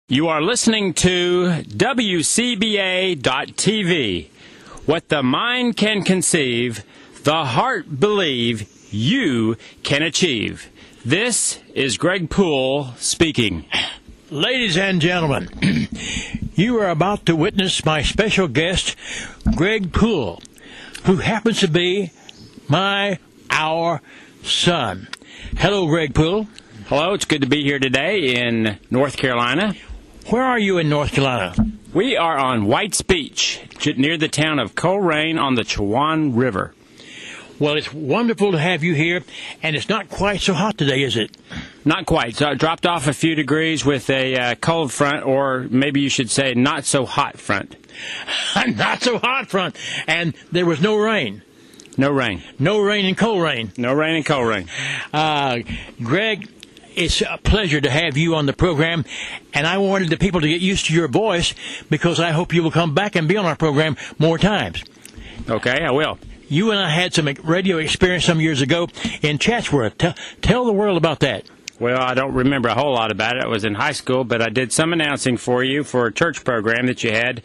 You are listening to WCBA.TV. What the mind can conceive, the heart believe, you can achieve. This is Greg Poole speaking. Ladies and gentlemen, you are about to witness my special guest, Greg Poole, who happens to be our son. Hello, Greg Poole. Hello, it's good to be here today in North Carolina. Where are you in North Carolina? We are on White's Beach, near the town of Coleraine on the Chowan River. Well, it's wonderful to have you here, and it's not quite so hot today, is it? Not quite. So I dropped off a few degrees with a cold front, or maybe you should say not so hot front. Not so hot front. And there was no rain. No rain. No rain in Coleraine. No rain in Coleraine. Greg, it's a pleasure to have you on the program, and I wanted the people to get used to your voice because I hope you will come back and be on our program more times. Okay, I will. You and I had some radio experience some years ago in Chatsworth. Tell the world about that. Well, I don't remember a whole lot about it. I was in high school, but I did some announcing for you for a church program that you had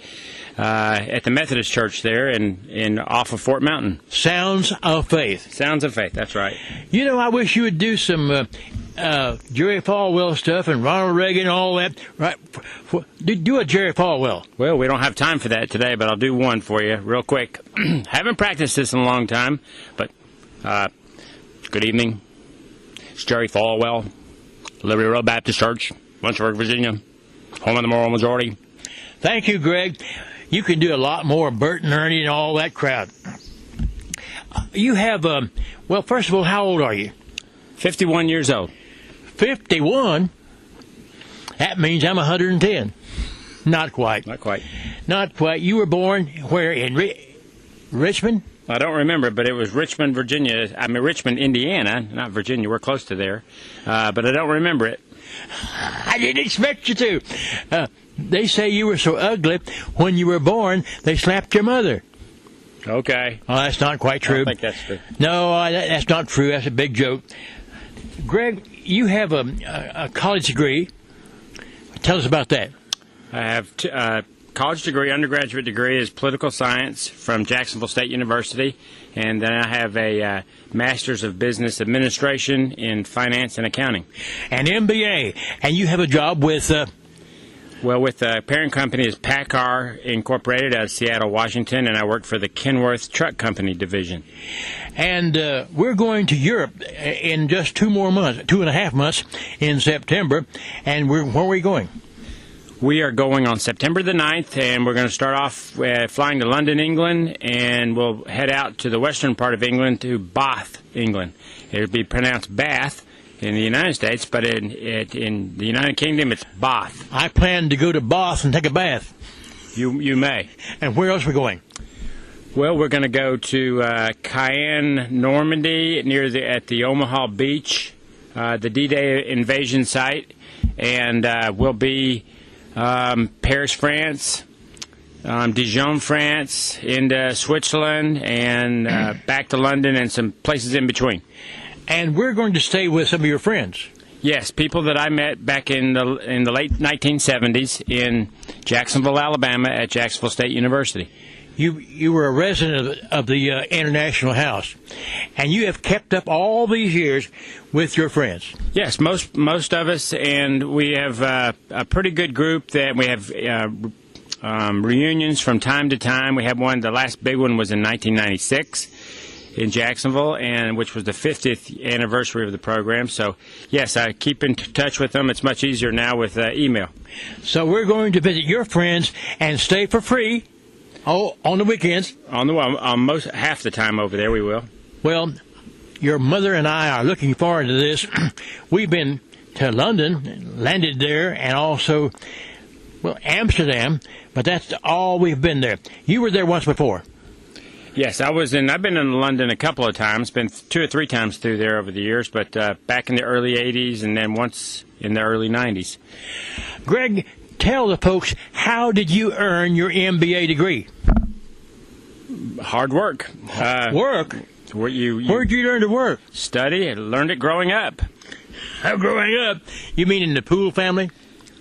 at the Methodist Church there in off of Fort Mountain. Sounds of Faith. Sounds of Faith, that's right. You know, I wish you would do some Jerry Falwell stuff and Ronald Reagan and all that. Right? Do a Jerry Falwell. Well, we don't have time for that today, but I'll do one for you real quick. Haven't practiced this in a long time, but good evening. It's Jerry Falwell, Liberty Road Baptist Church, Lynchburg, Virginia, home of the moral majority. Thank you, Greg. You can do a lot more, Bert and Ernie and all that crowd. You have, well, first of all, how old are you? 51 years old. 51? That means I'm 110. Not quite. Not quite. Not quite. You were born where, in Richmond? I don't remember, but it was Richmond, Virginia. I mean, Richmond, Indiana, not Virginia. We're close to there. But I don't remember it. I didn't expect you to. They say you were so ugly, when you were born, they slapped your mother. Okay. Oh, that's not quite true. I don't think that's true. No, that's not true. That's a big joke. Greg, you have a college degree. Tell us about that. I have a college degree, undergraduate degree is political science from Jacksonville State University, and then I have a Master's of Business Administration in Finance and Accounting. An MBA, and you have a job with... with the parent company is PACCAR Incorporated out of Seattle, Washington, and I work for the Kenworth Truck Company division. And we're going to Europe in just 2.5 months in September. And where are we going? We are going on September the 9th, and we're going to start off flying to London, England, and we'll head out to the western part of England to Bath, England. It would be pronounced Bath in the United States, but in the United Kingdom, it's Bath. I plan to go to Bath and take a bath. You may. And where else are we going? Well, we're going to go to Cayenne, Normandy, at the Omaha Beach, the D-Day invasion site, and we'll be Paris, France, Dijon, France, into Switzerland, and back to London and some places in between. And we're going to stay with some of your friends. Yes, people that I met back in the late 1970s in Jacksonville, Alabama, at Jacksonville State University. You were a resident of the International House, and you have kept up all these years with your friends. Yes, most of us, and we have a pretty good group that we have reunions from time to time. We had one. The last big one was in 1996. In Jacksonville, and which was the 50th anniversary of the program. So, yes, I keep in touch with them. It's much easier now with email. So we're going to visit your friends and stay for free on the weekends. Most half the time over there we will. Well, your mother and I are looking forward to this. We've been to London, landed there, and also, Amsterdam, but that's all we've been there. You were there once before. Yes, I've been in London a couple of times, been 2 or 3 times through there over the years, but back in the early 80s and then once in the early 90s. Greg, tell the folks, how did you earn your MBA degree? Hard work. Work? Where'd you learn to work? Study. I learned it growing up. Growing up? You mean in the Poole family?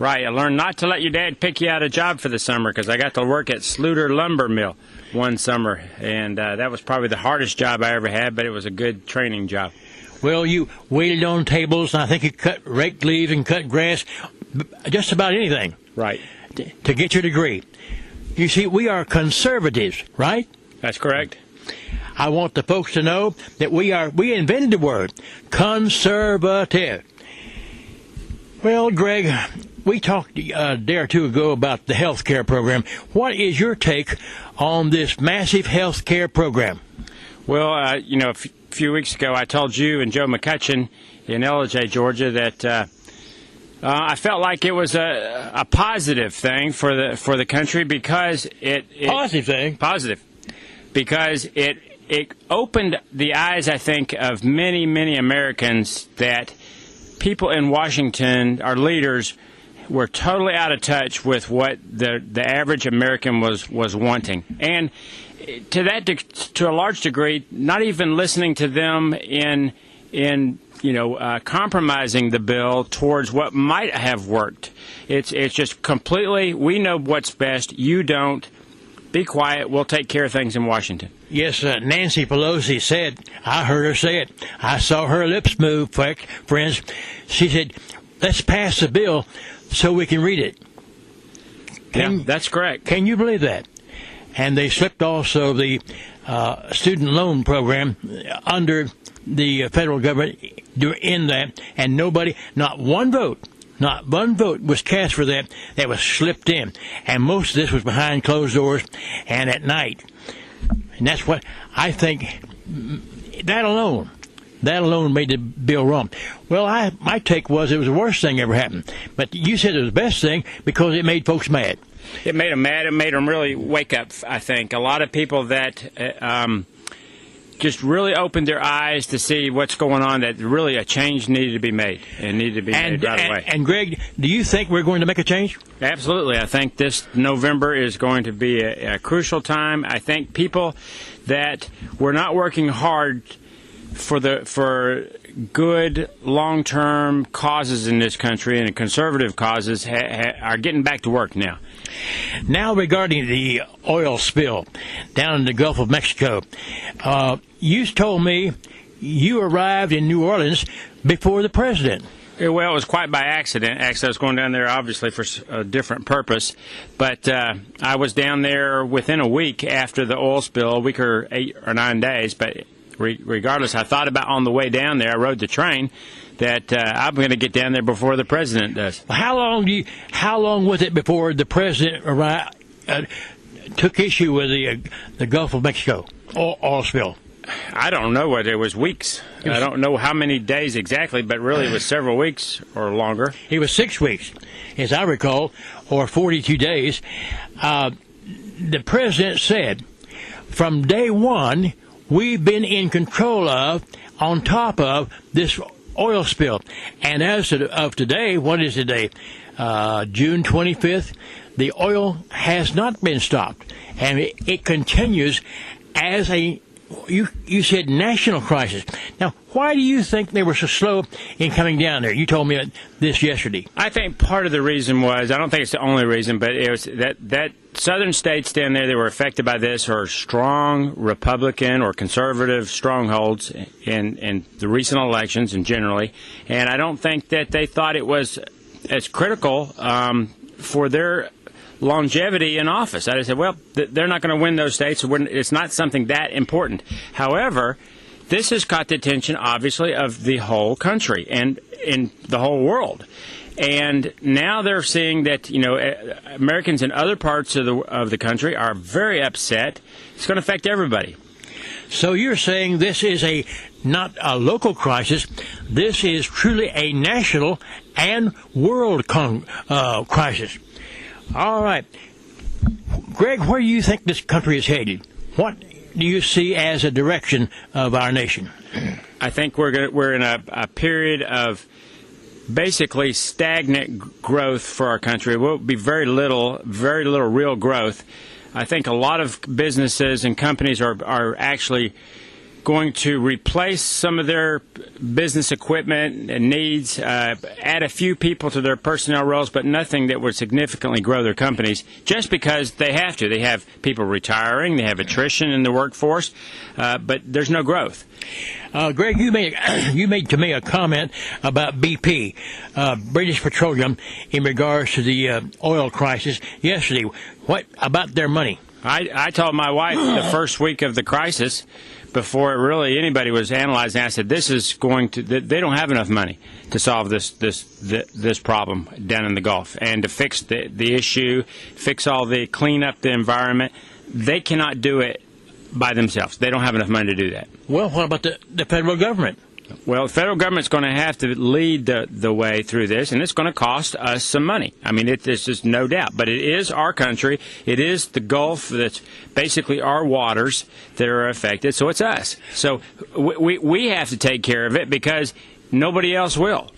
Right. I learned not to let your dad pick you out a job for the summer because I got to work at Sluter Lumber Mill one summer, and that was probably the hardest job I ever had, but it was a good training job. Well, you waited on tables, and I think you raked leaves and cut grass, just about anything. Right. To get your degree. You see, we are conservatives, right? That's correct. I want the folks to know that we invented the word, conservative. Well, Greg, we talked a day or two ago about the health care program. What is your take on this massive health care program? Well, a few weeks ago I told you and Joe McCutcheon in LJ, Georgia, that I felt like it was a positive thing for the country because positive because it opened the eyes, I think, of many, many Americans that people in Washington, our leaders, were totally out of touch with what the average American was wanting, and to a large degree, not even listening to them in compromising the bill towards what might have worked. It's just completely, we know what's best, you don't. Be quiet, we'll take care of things in Washington. Yes, Nancy Pelosi said, I heard her say it, I saw her lips move, friends. She said, let's pass the bill so we can read it. Yeah, that's correct. Can you believe that? And they slipped also the student loan program under the federal government in that, and not one vote was cast for that. That was slipped in, and most of this was behind closed doors and at night. And that's what I think. That alone made the bill wrong. Well, my take was it was the worst thing ever happened. But you said it was the best thing because it made folks mad. It made them mad. It made them really wake up, I think. A lot of people that just really opened their eyes to see what's going on, that really a change needed to be made, and needed to be made right away. And Greg, do you think we're going to make a change? Absolutely. I think this November is going to be a crucial time. I think people that were not working hard for good long-term causes in this country and conservative causes are getting back to work now. Now, regarding the oil spill down in the Gulf of Mexico, you told me you arrived in New Orleans before the president. Well, it was quite by accident. Actually, I was going down there obviously for a different purpose, but I was down there within a week after the oil spill, a week or 8 or 9 days, but regardless, I thought about on the way down there, I rode the train, that I'm going to get down there before the president does. How long was it before the president took issue with the Gulf of Mexico oil spill? I don't know what it was. Weeks. I don't know how many days exactly, but really it was several weeks or longer. It was 6 weeks, as I recall, or 42 days. The president said, from day one, we've been in control of, on top of, this oil spill. And as of today, what is today? June 25th, the oil has not been stopped. And it continues as you said national crisis. Now, why do you think they were so slow in coming down there? You told me this yesterday. I think part of the reason was, I don't think it's the only reason, but it was that southern states down there that were affected by this are strong Republican or conservative strongholds in the recent elections and generally. And I don't think that they thought it was as critical for their longevity in office. I said, well, they're not going to win those states. So it's not something that important. However, this has caught the attention, obviously, of the whole country and in the whole world. And now they're seeing that, Americans in other parts of the country are very upset. It's going to affect everybody. So you're saying this is not a local crisis. This is truly a national and world crisis. All right. Greg, where do you think this country is headed? What do you see as a direction of our nation? I think we're in a period of basically stagnant growth for our country. It will be very little real growth. I think a lot of businesses and companies are actually going to replace some of their business equipment and needs, add a few people to their personnel roles, but nothing that would significantly grow their companies, just because they have to. They have people retiring, they have attrition in the workforce, but there's no growth. Greg, you made to me a comment about BP, British Petroleum, in regards to the oil crisis yesterday. What about their money? I told my wife the first week of the crisis, before really anybody was analyzing, I said, this is going to, they don't have enough money to solve this problem down in the Gulf and to fix the issue, clean up the environment. They cannot do it by themselves. They don't have enough money to do that. Well, what about the federal government? Well, the federal government's going to have to lead the way through this, and it's going to cost us some money. I mean, there's just no doubt. But it is our country. It is the Gulf that's basically our waters that are affected, so it's us. So we have to take care of it because nobody else will.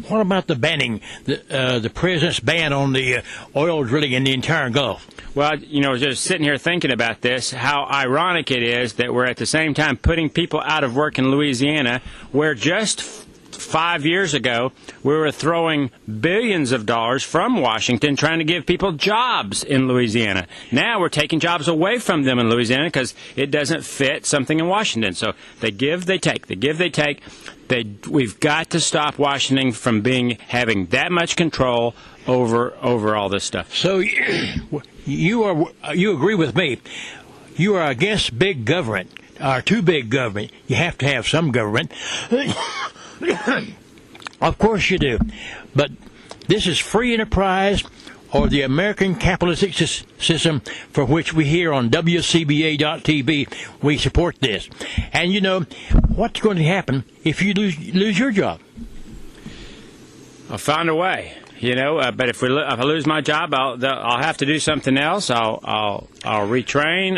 What about the banning, the president's ban on the oil drilling in the entire Gulf? Well, just sitting here thinking about this, how ironic it is that we're at the same time putting people out of work in Louisiana, where just 5 years ago we were throwing billions of dollars from Washington trying to give people jobs in Louisiana. Now we're taking jobs away from them in Louisiana because it doesn't fit something in Washington. So they give, they take. They give, they take. We've got to stop Washington from having that much control over all this stuff. So you agree with me? You are against big government, or too big government. You have to have some government. Of course you do. But this is free enterprise, or the American capitalistic system, for which we here on WCBA.TV, we support this. And what's going to happen if you lose your job? I'll find a way, but if I lose my job, I'll have to do something else. I'll retrain.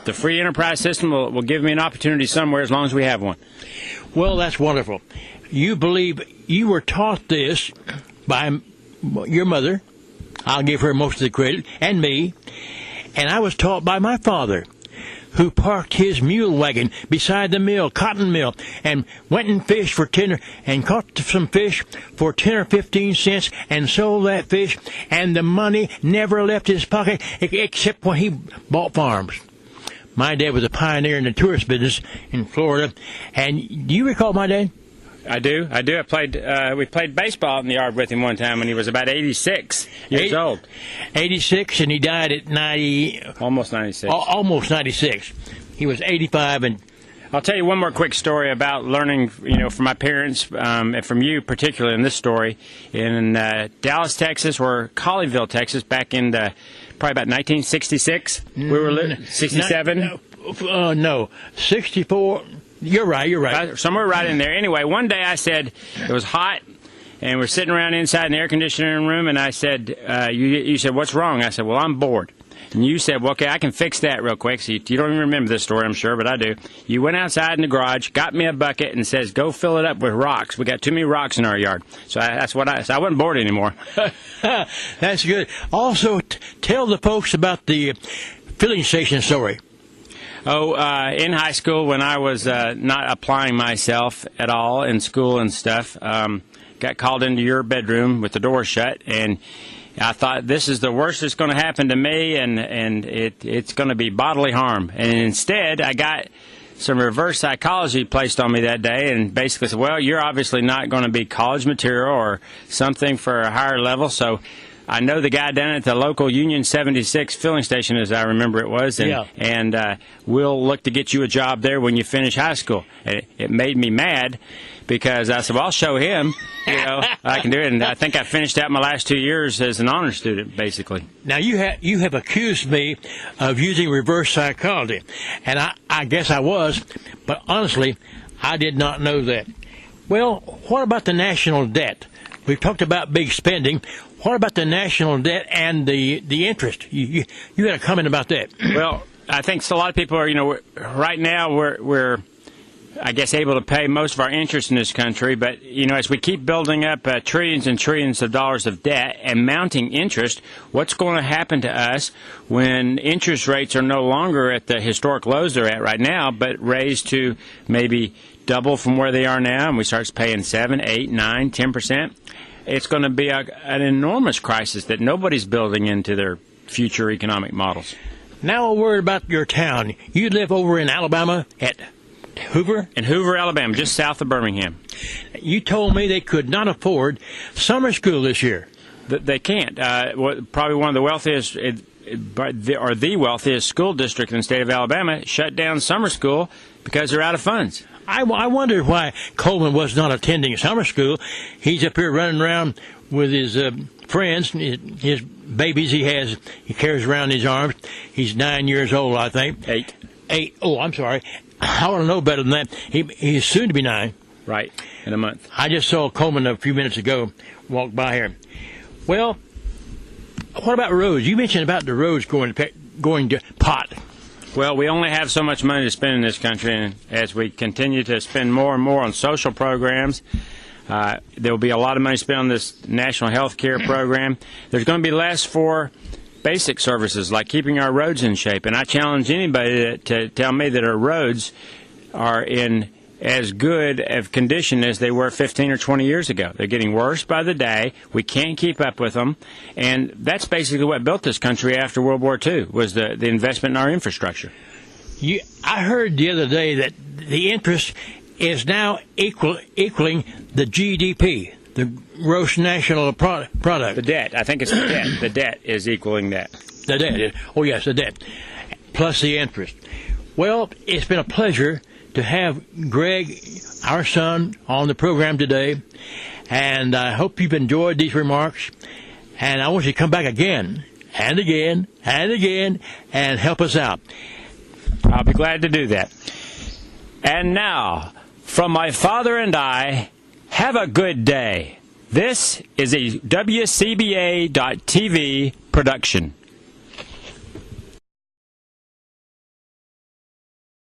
The free enterprise system will give me an opportunity somewhere as long as we have one. Well, that's wonderful. You believe you were taught this by your mother. I'll give her most of the credit, and me. And I was taught by my father, who parked his mule wagon beside the cotton mill, and went and fished and caught some fish for 10 or 15 cents and sold that fish, and the money never left his pocket except when he bought farms. My dad was a pioneer in the tourist business in Florida. And do you recall my dad? I do. We played baseball in the yard with him one time when he was about 86 years old. 86, and he died at 90. Almost 96. Almost 96. He was 85, and I'll tell you one more quick story about learning, from my parents, and from you particularly in this story. In Dallas, Texas, or Colleyville, Texas, back in probably about 1966. We were 67. No, 64. You're right. Somewhere right in there. Anyway, one day I said it was hot, and we're sitting around inside in the air conditioning room, and I said, you said, what's wrong? I said, well, I'm bored. And you said, well, okay, I can fix that real quick. So you don't even remember this story, I'm sure, but I do. You went outside in the garage, got me a bucket, and says, go fill it up with rocks. We got too many rocks in our yard. So that's what I wasn't bored anymore. That's good. Also, tell the folks about the filling station story. Oh, in high school, when I was not applying myself at all in school and stuff, got called into your bedroom with the door shut, and I thought, this is the worst that's going to happen to me, and it's going to be bodily harm. And instead, I got some reverse psychology placed on me that day, and basically said, well, you're obviously not going to be college material or something for a higher level, so I know the guy down at the local Union 76 filling station, as I remember it was, and we'll look to get you a job there when you finish high school. It made me mad because I said, well, I'll show him, I can do it. And I think I finished out my last 2 years as an honor student, basically. Now, you have accused me of using reverse psychology, and I guess I was, but honestly, I did not know that. Well, what about the national debt? We've talked about big spending. What about the national debt and the interest? You had a comment about that. Well, I think a lot of people are, right now we're I guess, able to pay most of our interest in this country. But, as we keep building up trillions and trillions of dollars of debt and mounting interest, what's going to happen to us when interest rates are no longer at the historic lows they're at right now, but raised to maybe double from where they are now, and we start paying 7, 8, 9, 10%? It's going to be an enormous crisis that nobody's building into their future economic models. Now a word about your town. You live over in Alabama at Hoover? In Hoover, Alabama, just south of Birmingham. You told me they could not afford summer school this year. They can't. Probably one of the wealthiest, or the wealthiest school district in the state of Alabama shut down summer school because they're out of funds. I wonder why Coleman was not attending summer school. He's up here running around with his friends, his babies he carries around in his arms. He's 9 years old, I think. 8. 8. Oh, I'm sorry. I want to know better than that. He's soon to be 9. Right, in a month. I just saw Coleman a few minutes ago walk by here. Well, what about roads? You mentioned about the roads going to pot. Well, we only have so much money to spend in this country, and as we continue to spend more and more on social programs, there will be a lot of money spent on this national health care program. There's going to be less for basic services like keeping our roads in shape, and I challenge anybody to tell me that our roads are in as good of condition as they were 15 or 20 years ago. They're getting worse by the day. We can't keep up with them, and that's basically what built this country after World War II, was the investment in our infrastructure. I heard the other day that the interest is now equaling the GDP, the gross national product. The debt. I think it's the debt. The debt is equaling that. The debt. Oh, yes, the debt. Plus the interest. Well, it's been a pleasure to have Greg, our son, on the program today. And I hope you've enjoyed these remarks. And I want you to come back again and again and again and help us out. I'll be glad to do that. And now, from my father and I, have a good day. This is a WCBA.TV production.